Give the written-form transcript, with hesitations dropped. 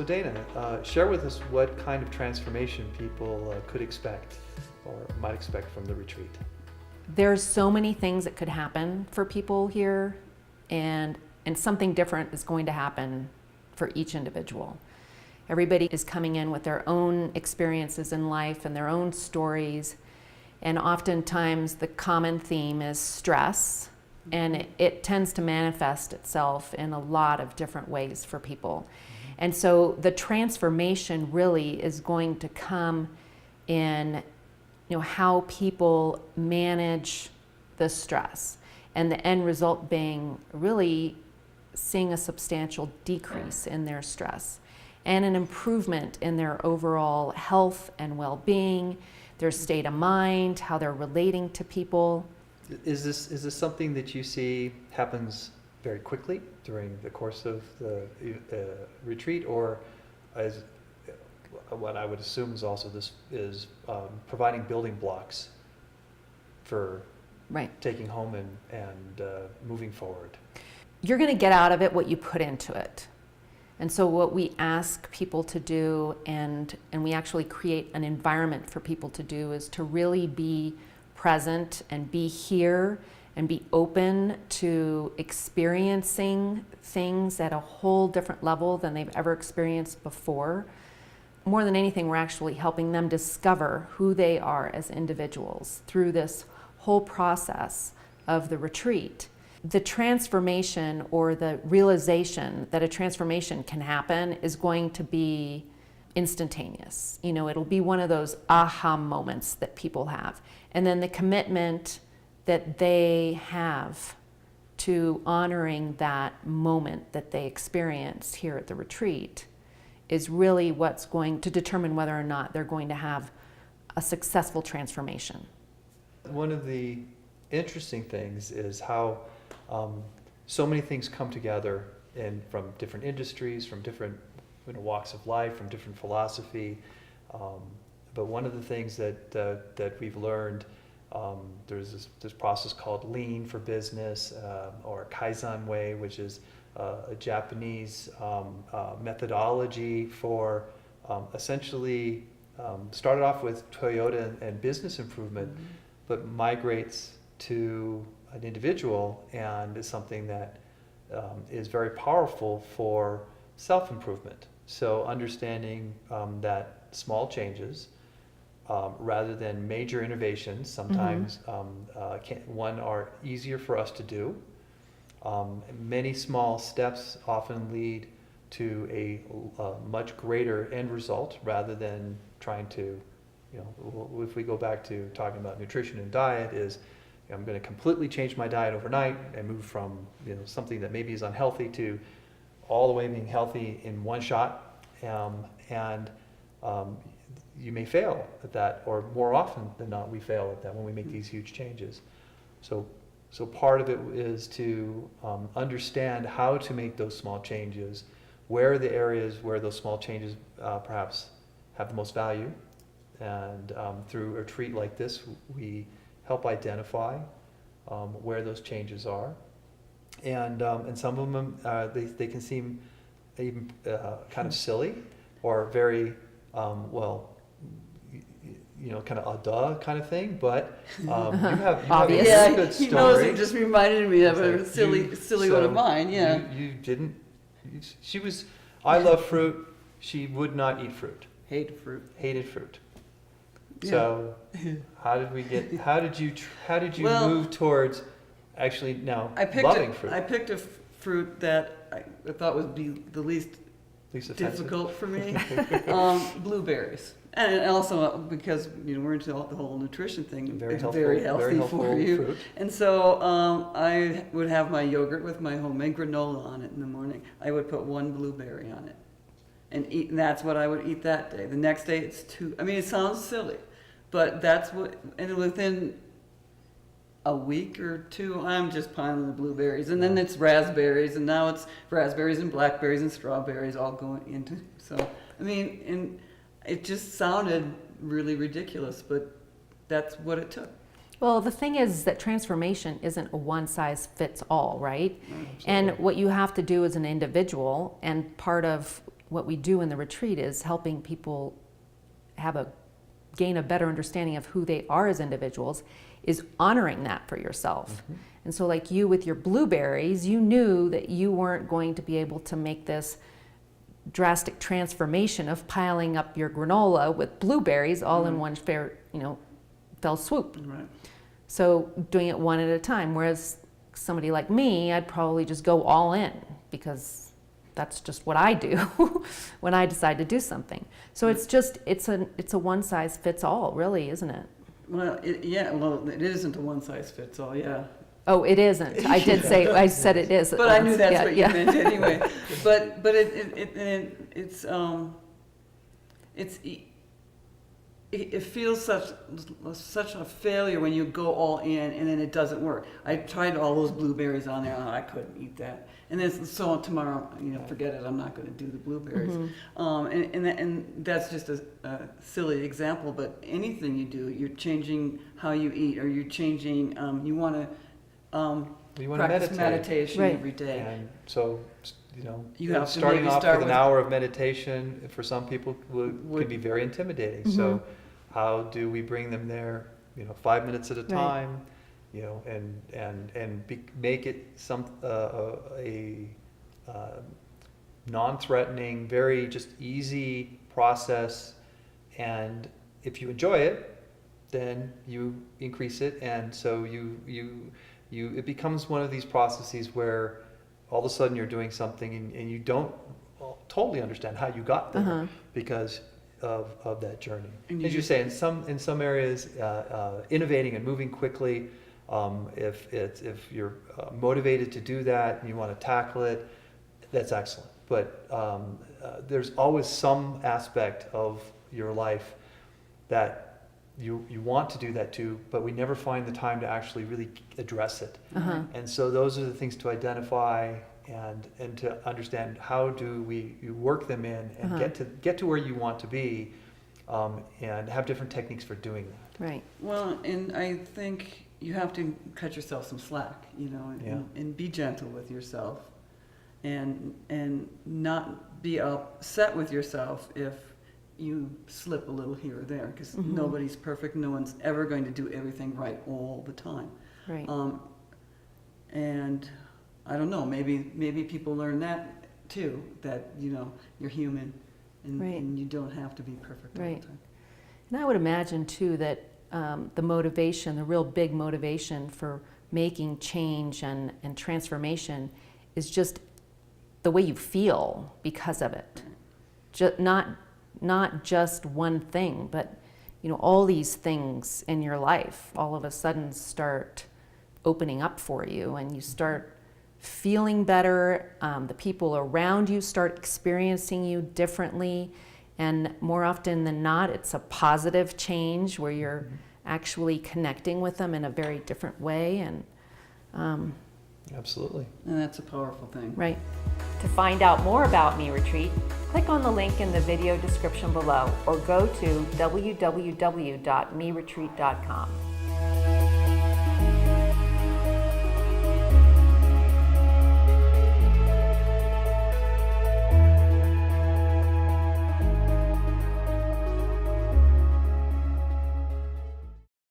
Dana, share with us what kind of transformation people could expect or might expect from the retreat. There's so many things that could happen for people here, and something different is going to happen for each individual. Everybody is coming in with their own experiences in life and their own stories, and oftentimes the common theme is stress, and it tends to manifest itself in a lot of different ways for people. And so the transformation really is going to come in, how people manage the stress, and the end result being really seeing a substantial decrease in their stress and an improvement in their overall health and well-being, their state of mind, how they're relating to people. Is this something that you see happens very quickly during the course of the retreat, or as what I would assume is also this is providing building blocks for taking home and moving forward? You're going to get out of it what you put into it. And so what we ask people to do, and we actually create an environment for people to do, is to really be present and be here and be open to experiencing things at a whole different level than they've ever experienced before. More than anything, we're actually helping them discover who they are as individuals through this whole process of the retreat. The transformation, or the realization that a transformation can happen, is going to be instantaneous. It'll be one of those aha moments that people have. And then the commitment that they have to honoring that moment that they experience here at the retreat is really what's going to determine whether or not they're going to have a successful transformation. One of the interesting things is how so many things come together from different industries, from different walks of life, from different philosophy. But one of the things that we've learned, there's this process called Lean for business, or Kaizen way, which is a Japanese methodology for essentially started off with Toyota and business improvement, but migrates to an individual and is something that is very powerful for self-improvement. So understanding that small changes, rather than major innovations, sometimes are easier for us to do. Many small steps often lead to a much greater end result, rather than trying to, if we go back to talking about nutrition and diet, is I'm going to completely change my diet overnight and move from something that maybe is unhealthy to all the way being healthy in one shot, and you may fail at that, or more often than not we fail at that when we make these huge changes. So part of it is to understand how to make those small changes, where are the areas where those small changes perhaps have the most value, and through a retreat like this we help identify where those changes are, and some of them they can seem even kind of silly, or very kind of a duh kind of thing, but you have a really good story. He knows, it just reminded me of a silly one of mine. Yeah, you didn't. She was. I love fruit. She would not eat fruit. Hated fruit. Yeah. So, how did you move towards actually now loving fruit? I picked a fruit that I thought would be the least difficult for me. Blueberries, and also because we're into the whole nutrition thing. It's very healthy for you. Fruit. And so I would have my yogurt with my homemade granola on it in the morning. I would put one blueberry on it and eat, and that's what I would eat that day. The next day it's two. I mean, it sounds silly, but that's what. And within a week or two, I'm just piling the blueberries, and then it's raspberries, and now it's raspberries and blackberries and strawberries all going into. So I mean, and it just sounded really ridiculous, but that's what it took. Well, the thing is that transformation isn't a one-size-fits-all, right? Absolutely. And what you have to do as an individual, and part of what we do in the retreat is helping people gain a better understanding of who they are as individuals, is honoring that for yourself. And so like you with your blueberries, you knew that you weren't going to be able to make this drastic transformation of piling up your granola with blueberries all in one fell swoop. Right. So doing it one at a time, whereas somebody like me, I'd probably just go all in because that's just what I do when I decide to do something. So it's a one size fits all, really, isn't it? Well, it isn't a one size fits all, yeah. Oh, it isn't. I did say, I said it is. But I knew that's Yeah, what yeah. you meant anyway. But it feels such a failure when you go all in and then it doesn't work. I tried all those blueberries on there, I couldn't eat that. And then so tomorrow, forget it, I'm not going to do the blueberries. And that's just a silly example, but anything you do, you're changing how you eat, or you're changing, you want to practice meditation Right. every day. And so, You have to starting maybe off start with an with- hour of meditation for some people Would- could be very intimidating. Mm-hmm. So how do we bring them there, 5 minutes at a Right. time, make it a non-threatening, very just easy process. And if you enjoy it, then you increase it. And so it becomes one of these processes where all of a sudden you're doing something and you don't totally understand how you got there because of that journey. And As you say, in some areas, innovating and moving quickly, if you're motivated to do that and you want to tackle it, that's excellent. But there's always some aspect of your life that you want to do that too, but we never find the time to actually really address it. And so those are the things to identify and to understand how do you work them in and get to where you want to be, and have different techniques for doing that. Right. Well, and I think you have to cut yourself some slack, and be gentle with yourself, and not be upset with yourself if you slip a little here or there, because nobody's perfect. No one's ever going to do everything right all the time. Right. And I don't know, maybe people learn that too, that you're human and, Right. and you don't have to be perfect all Right. the time. And I would imagine too that the real big motivation for making change and transformation is just the way you feel because of it. Not just one thing, but all these things in your life all of a sudden start opening up for you, and you start feeling better. The people around you start experiencing you differently, and more often than not, it's a positive change where you're actually connecting with them in a very different way. And Absolutely. And that's a powerful thing. right. To find out more about Me Retreat, click on the link in the video description below or go to www.meretreat.com.